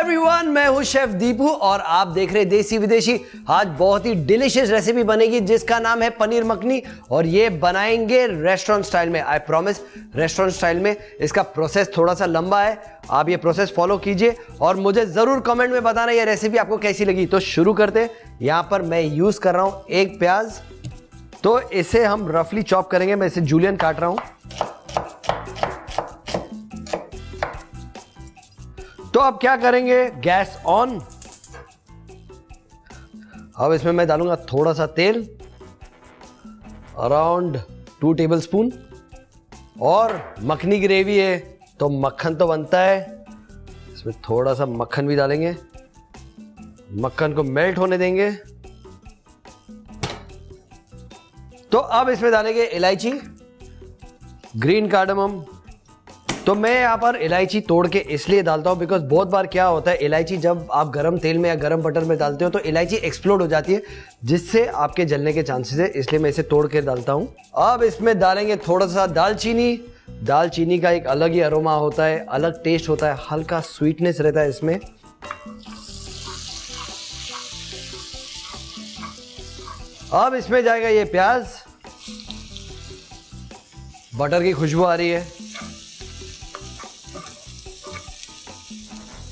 Everyone, मैं हूं chef Deepu और आप देख रहे देसी विदेशी। आज बहुत ही डिलीशियस रेसिपी बनेगी जिसका नाम है पनीर मखनी और ये बनाएंगे रेस्टोरेंट स्टाइल में। आई प्रॉमिस रेस्टोरेंट स्टाइल में। इसका प्रोसेस थोड़ा सा लंबा है, आप ये प्रोसेस फॉलो कीजिए और मुझे जरूर कमेंट में बताना ये रेसिपी आपको कैसी लगी। तो शुरू करते हैं। यहां पर मैं यूज कर रहा हूं एक प्याज, तो इसे हम रफली चॉप करेंगे। मैं इसे जूलियन काट रहा हूं। तो अब क्या करेंगे, गैस ऑन। अब इसमें मैं डालूंगा थोड़ा सा तेल, अराउंड 2 टेबलस्पून। और मखनी ग्रेवी है तो मक्खन तो बनता है, इसमें थोड़ा सा मक्खन भी डालेंगे। मक्खन को मेल्ट होने देंगे। तो अब इसमें डालेंगे इलायची, ग्रीन कार्डमम। तो मैं यहाँ पर इलायची तोड़ के इसलिए डालता हूँ बिकॉज बहुत बार क्या होता है, इलायची जब आप गरम तेल में या गरम बटर में डालते हो तो इलायची एक्सप्लोड हो जाती है जिससे आपके जलने के चांसेस है, इसलिए मैं इसे तोड़ के डालता हूँ। अब इसमें डालेंगे थोड़ा सा दालचीनी। दालचीनी का एक अलग ही अरोमा होता है, अलग टेस्ट होता है, हल्का स्वीटनेस रहता है इसमें। अब इसमें जाएगा ये प्याज। बटर की खुशबू आ रही है।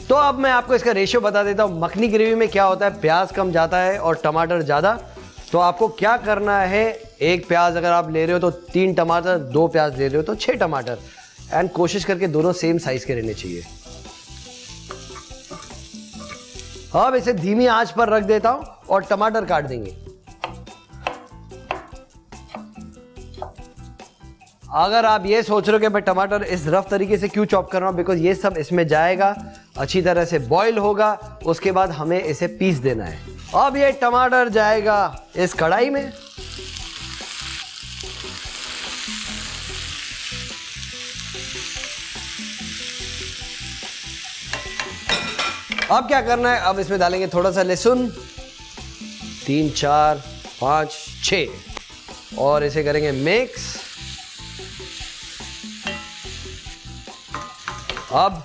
तो अब मैं आपको इसका रेशियो बता देता हूं। मखनी ग्रेवी में क्या होता है, प्याज कम जाता है और टमाटर ज्यादा। तो आपको क्या करना है, एक प्याज अगर आप ले रहे हो तो 3 टमाटर, 2 प्याज ले रहे हो तो 6 टमाटर। एंड कोशिश करके दोनों सेम साइज के रहने चाहिए। अब इसे धीमी आंच पर रख देता हूं और टमाटर काट देंगे। अगर आप ये सोच रहे हो कि मैं टमाटर इस रफ तरीके से क्यों चॉप कर रहा हूं, बिकॉज ये सब इसमें जाएगा, अच्छी तरह से बॉईल होगा, उसके बाद हमें इसे पीस देना है। अब ये टमाटर जाएगा इस कढ़ाई में। अब क्या करना है, अब इसमें डालेंगे थोड़ा सा लहसुन, 3 4 5 6 और इसे करेंगे मिक्स। अब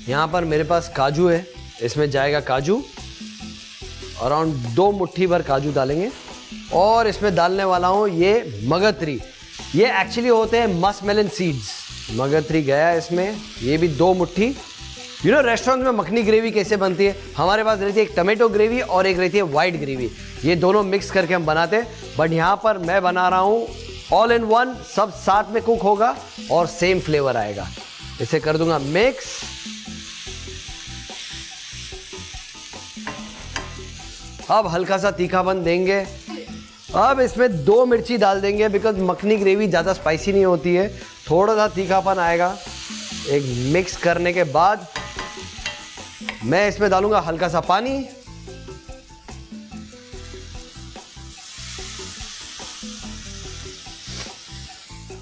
यहां पर मेरे पास काजू है, इसमें जाएगा काजू, अराउंड 2 मुट्ठी भर काजू डालेंगे। और इसमें डालने वाला हूं ये मगजत्री। ये एक्चुअली होते हैं मस्कमेलन सीड्स। मगजत्री गया इसमें, ये भी 2 मुट्ठी। रेस्टोरेंट में मखनी ग्रेवी कैसे बनती है, हमारे पास रहती है एक टमेटो ग्रेवी और एक रहती है वाइट ग्रेवी। ये दोनों मिक्स करके हम बनाते हैं, बट यहां पर मैं बना रहा हूं ऑल इन वन, सब साथ में कुक होगा और सेम फ्लेवर आएगा। इसे कर दूंगा मिक्स। अब हल्का सा तीखापन देंगे। अब इसमें 2 मिर्ची डाल देंगे बिकॉज मखनी ग्रेवी ज्यादा स्पाइसी नहीं होती है, थोड़ा सा तीखापन आएगा। एक मिक्स करने के बाद मैं इसमें डालूंगा हल्का सा पानी।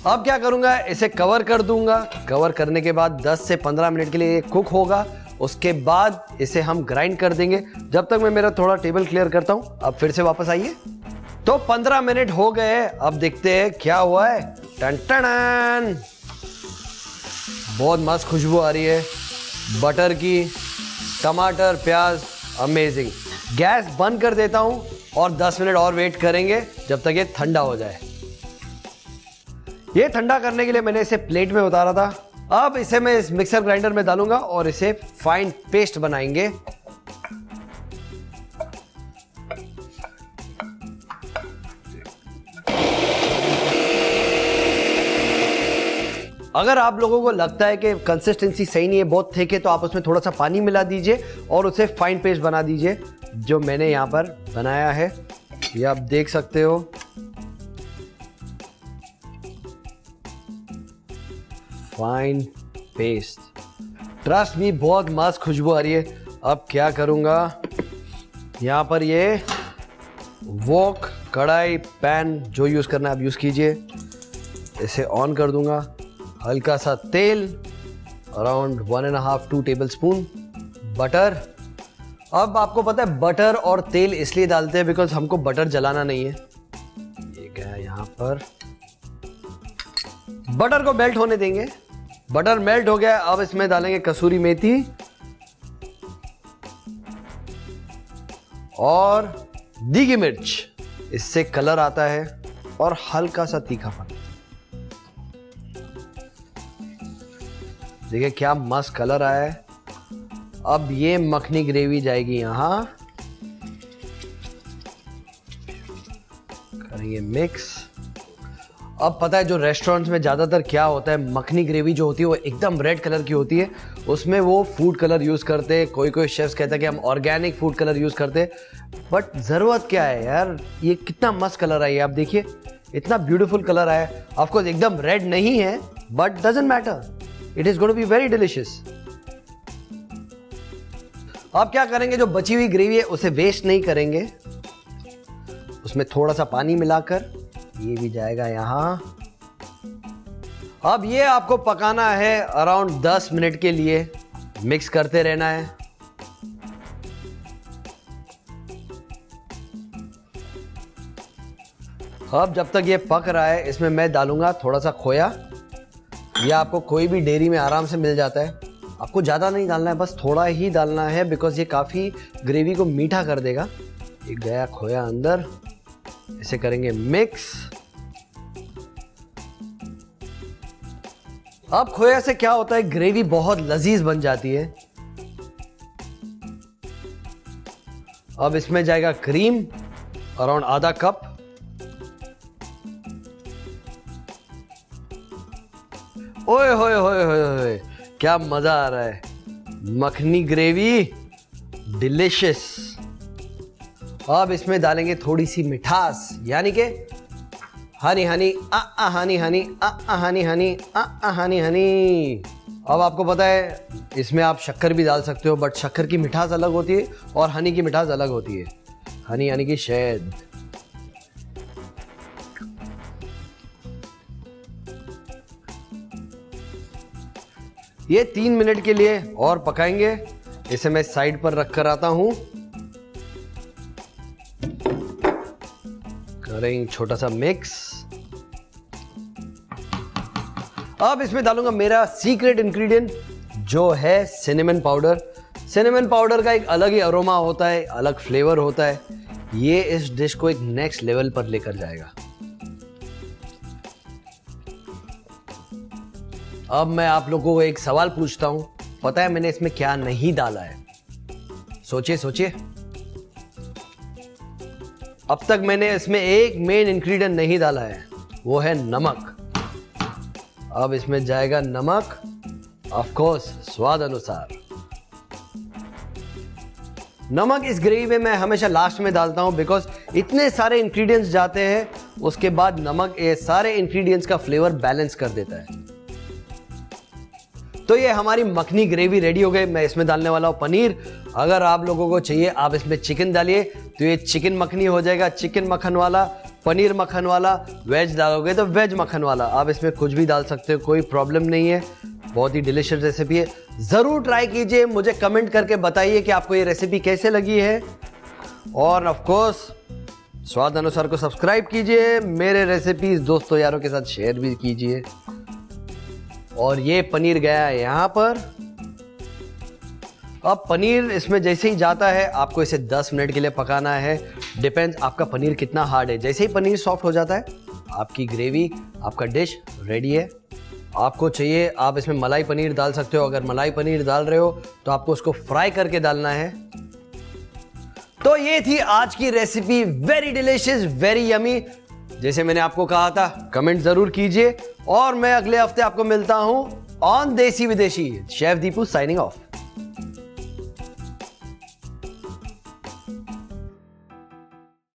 अब क्या करूंगा, इसे कवर कर दूंगा। कवर करने के बाद 10 से 15 मिनट के लिए कुक होगा। उसके बाद इसे हम ग्राइंड कर देंगे। जब तक मैं मेरा थोड़ा टेबल क्लियर करता हूं, अब फिर से वापस आइए। तो 15 मिनट हो गए, अब देखते हैं क्या हुआ है। टन टन, बहुत मस्त खुशबू आ रही है बटर की, टमाटर, प्याज, अमेजिंग। गैस बंद कर देता हूं और 10 मिनट और वेट करेंगे जब तक ये ठंडा हो जाए। ये ठंडा करने के लिए मैंने इसे प्लेट में उतारा था। अब इसे मैं इस मिक्सर ग्राइंडर में डालूंगा और इसे फाइन पेस्ट बनाएंगे। अगर आप लोगों को लगता है कि कंसिस्टेंसी सही नहीं है, बहुत थिक है, तो आप उसमें थोड़ा सा पानी मिला दीजिए और उसे फाइन पेस्ट बना दीजिए, जो मैंने यहां पर बनाया है। ये आप देख सकते हो। फाइन पेस्ट, ट्रस्ट मी, बहुत मस्त खुशबू आ रही है। अब क्या करूंगा, यहां पर ये वॉक, कढ़ाई, पैन जो यूज करना है आप यूज कीजिए। इसे ऑन कर दूंगा। हल्का सा तेल, अराउंड 1.5 2 टेबलस्पून बटर। अब आपको पता है बटर और तेल इसलिए डालते हैं बिकॉज हमको बटर जलाना नहीं है। ये क्या है, यहां पर बटर को मेल्ट होने देंगे। बटर मेल्ट हो गया, अब इसमें डालेंगे कसूरी मेथी, और दीगी मिर्च, इससे कलर आता है और हल्का सा तीखापन। देखिए क्या मस्त कलर आया है। अब ये मखनी ग्रेवी जाएगी यहां, करेंगे मिक्स। अब पता है जो रेस्टोरेंट्स में ज़्यादातर क्या होता है, मखनी ग्रेवी जो होती है वो एकदम रेड कलर की होती है, उसमें वो फूड कलर यूज़ करते हैं। कोई कोई शेफ्स कहता है कि हम ऑर्गेनिक फूड कलर यूज़ करते हैं, बट ज़रूरत क्या है यार। ये कितना मस्त कलर आया है, आप देखिए इतना ब्यूटीफुल कलर आया है। ऑफकोर्स एकदम रेड नहीं है, but doesn't matter, it is going to be very delicious. अब क्या करेंगे, जो बची हुई ग्रेवी है उसे वेस्ट नहीं करेंगे, उसमें थोड़ा सा पानी मिलाकर ये भी जाएगा यहां। अब ये आपको पकाना है अराउंड 10 मिनट के लिए, मिक्स करते रहना है। अब जब तक ये पक रहा है इसमें मैं डालूंगा थोड़ा सा खोया। ये आपको कोई भी डेयरी में आराम से मिल जाता है। आपको ज़्यादा नहीं डालना है, बस थोड़ा ही डालना है, बिकॉज ये काफ़ी ग्रेवी को मीठा कर देगा। एक गया खोया अंदर, इसे करेंगे मिक्स। अब खोया से क्या होता है, ग्रेवी बहुत लजीज बन जाती है। अब इसमें जाएगा क्रीम, अराउंड आधा कप। ओए होए होए होए होए, क्या मजा आ रहा है। Makhani gravy delicious. अब इसमें डालेंगे थोड़ी सी मिठास, यानी कि हनी हनी हनी हनी हनी हनी हनी हनी। अब आपको पता है इसमें आप शक्कर भी डाल सकते हो, बट शक्कर की मिठास अलग होती है और हनी की मिठास अलग होती है। हनी यानी कि शहद। ये 3 मिनट के लिए और पकाएंगे। इसे मैं साइड पर रख कर आता हूं। करेंगे छोटा सा मिक्स। अब इसमें डालूंगा मेरा सीक्रेट इंग्रेडिएंट जो है सिनेमन पाउडर। सिनेमन पाउडर का एक अलग ही अरोमा होता है, अलग फ्लेवर होता है। ये इस डिश को एक नेक्स्ट लेवल पर लेकर जाएगा। अब मैं आप लोगों को एक सवाल पूछता हूं, पता है मैंने इसमें क्या नहीं डाला है? सोचिए सोचिए। अब तक मैंने इसमें एक मेन इंग्रेडिएंट नहीं डाला है, वो है नमक। अब इसमें जाएगा नमक, ऑफ कोर्स स्वाद अनुसार। नमक इस ग्रेवी में मैं हमेशा लास्ट में डालता हूं, बिकॉज इतने सारे इंग्रेडिएंट्स जाते हैं, उसके बाद नमक ये सारे इंग्रेडिएंट्स का फ्लेवर बैलेंस कर देता है। तो ये हमारी मखनी ग्रेवी रेडी हो गई। मैं इसमें डालने वाला हूं पनीर। अगर आप लोगों को चाहिए आप इसमें चिकन डालिए तो ये चिकन मखनी हो जाएगा, चिकन मक्खन वाला, पनीर मक्खन वाला। वेज डालोगे तो वेज मक्खन वाला। आप इसमें कुछ भी डाल सकते हो, कोई प्रॉब्लम नहीं है। बहुत ही डिलिशियस रेसिपी है, ज़रूर ट्राई कीजिए। मुझे कमेंट करके बताइए कि आपको ये रेसिपी कैसे लगी है। और ऑफ कोर्स स्वाद अनुसार को सब्सक्राइब कीजिए। मेरे रेसिपीज दोस्तों यारों के साथ शेयर भी कीजिए। और ये पनीर गया है यहाँ पर। अब पनीर इसमें जैसे ही जाता है आपको इसे 10 मिनट के लिए पकाना है। डिपेंड्स आपका पनीर कितना हार्ड है। जैसे ही पनीर सॉफ्ट हो जाता है आपकी ग्रेवी, आपका डिश रेडी है। आपको चाहिए आप इसमें मलाई पनीर डाल सकते हो। अगर मलाई पनीर डाल रहे हो तो आपको उसको फ्राई करके डालना है। तो ये थी आज की recipe, very delicious, very yummy. जैसे मैंने आपको कहा था, कमेंट जरूर कीजिए। और मैं अगले हफ्ते आपको मिलता हूं ऑन देसी विदेशी। Chef Deepu signing off.